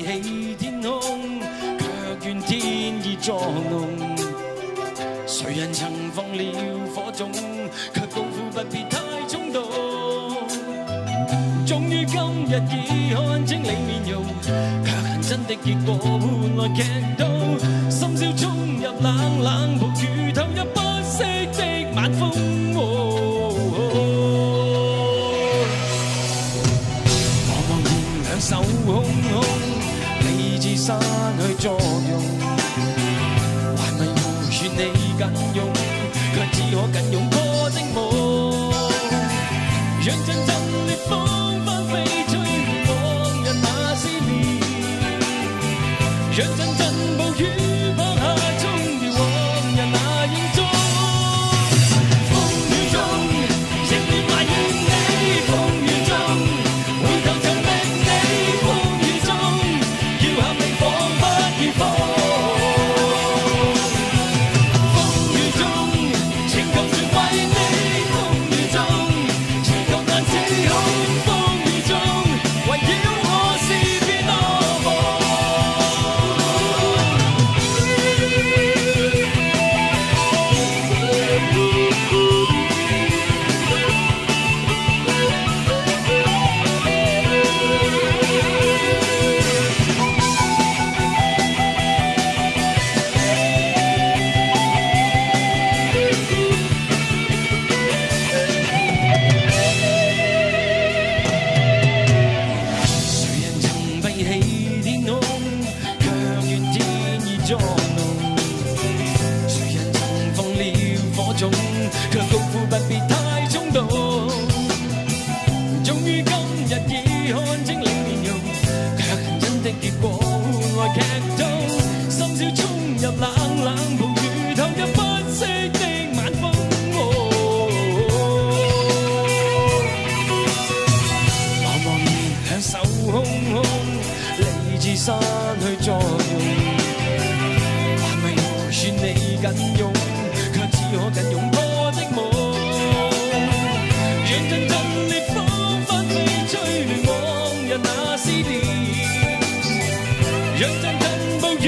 起天空，卻怨天意作弄。誰人曾放了火種，卻高呼不必太衝動。終於今日已看清你面容，卻恨真的結果換來劇到，深宵衝入冷冷暴雨，投入不息的晚風。手空空，理智失去作用，還迷糊說你緊擁，卻只可緊擁過的夢。讓陣陣烈風翻飛吹亂往日那思念，讓陣陣暴雨拍下衝掉往日那影蹤。風雨中仍然懷念你，風雨中。卻高呼不必太衝動，終於今日已看清你面容，卻恨真的結果換來劇透，深宵衝入冷冷暴雨，投入不息的晚風。茫茫然兩手空空，理智失去作用，還迷糊說你緊擁，卻只可緊擁過的夢。讓陣陣烈風翻飛吹亂往日那思念，讓陣陣暴雨